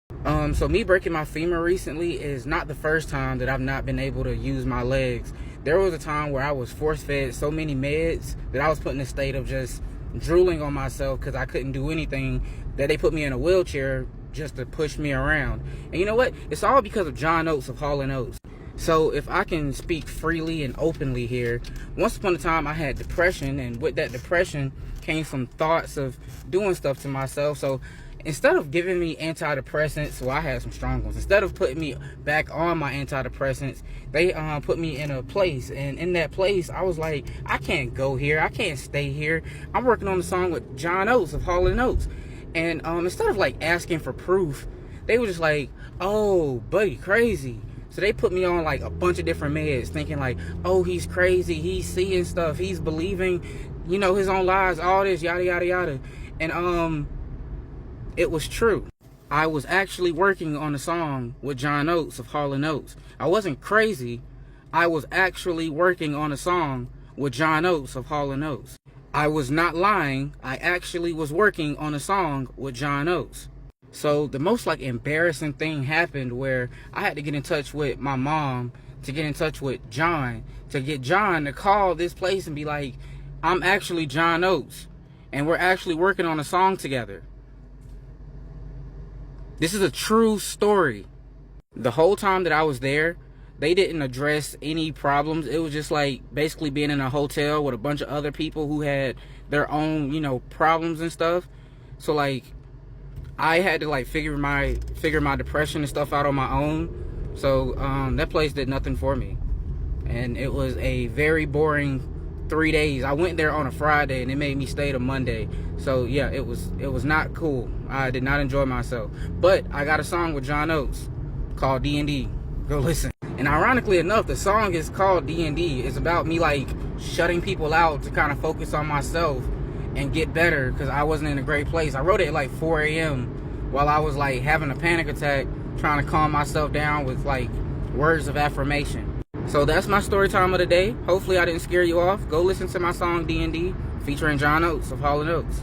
So me breaking my femur recently is not the first time that I've not been able to use my legs. There was a time where I was force-fed so many meds that I was put in a state of just drooling on myself because I couldn't do anything, that they put me in a wheelchair just to push me around. And you know what? It's all because of John Oates of Hall & Oates. So if I can speak freely and openly here, once upon a time I had depression, and with that depression came some thoughts of doing stuff to myself. So instead of giving me antidepressants, well, I had some strong ones. Instead of putting me back on my antidepressants, they put me in a place. And in that place, I was like, I can't go here. I can't stay here. I'm working on a song with John Oates of Hall & Oates. And instead of like asking for proof, they were just like, oh, buddy, crazy. So they put me on like a bunch of different meds, thinking like, oh, he's crazy. He's seeing stuff. He's believing, you know, his own lies, all this, yada, yada, yada. And it was true. I was actually working on a song with John Oates of Hall & Oates. I wasn't crazy. I was actually working on a song with John Oates of Hall & Oates. I was not lying. I actually was working on a song with John Oates. So the most like embarrassing thing happened where I had to get in touch with my mom to get in touch with John, to get John to call this place and be like, I'm actually John Oates and we're actually working on a song together. This is a true story. The whole time that I was there, they didn't address any problems. It was just like basically being in a hotel with a bunch of other people who had their own, you know, problems and stuff. So like I had to like figure my depression and stuff out on my own. So that place did nothing for me. And it was a very boring 3 days. I went there on a Friday and it made me stay to Monday. So yeah, it was not cool. I did not enjoy myself. But I got a song with John Oates called D&D. Go listen. And ironically enough, the song is called D&D. It's about me like shutting people out to kind of focus on myself and get better because I wasn't in a great place. I wrote it at like 4 a.m. while I was like having a panic attack, trying to calm myself down with like words of affirmation. So that's my story time of the day. Hopefully I didn't scare you off. Go listen to my song D&D featuring John Oates of Hall & Oates.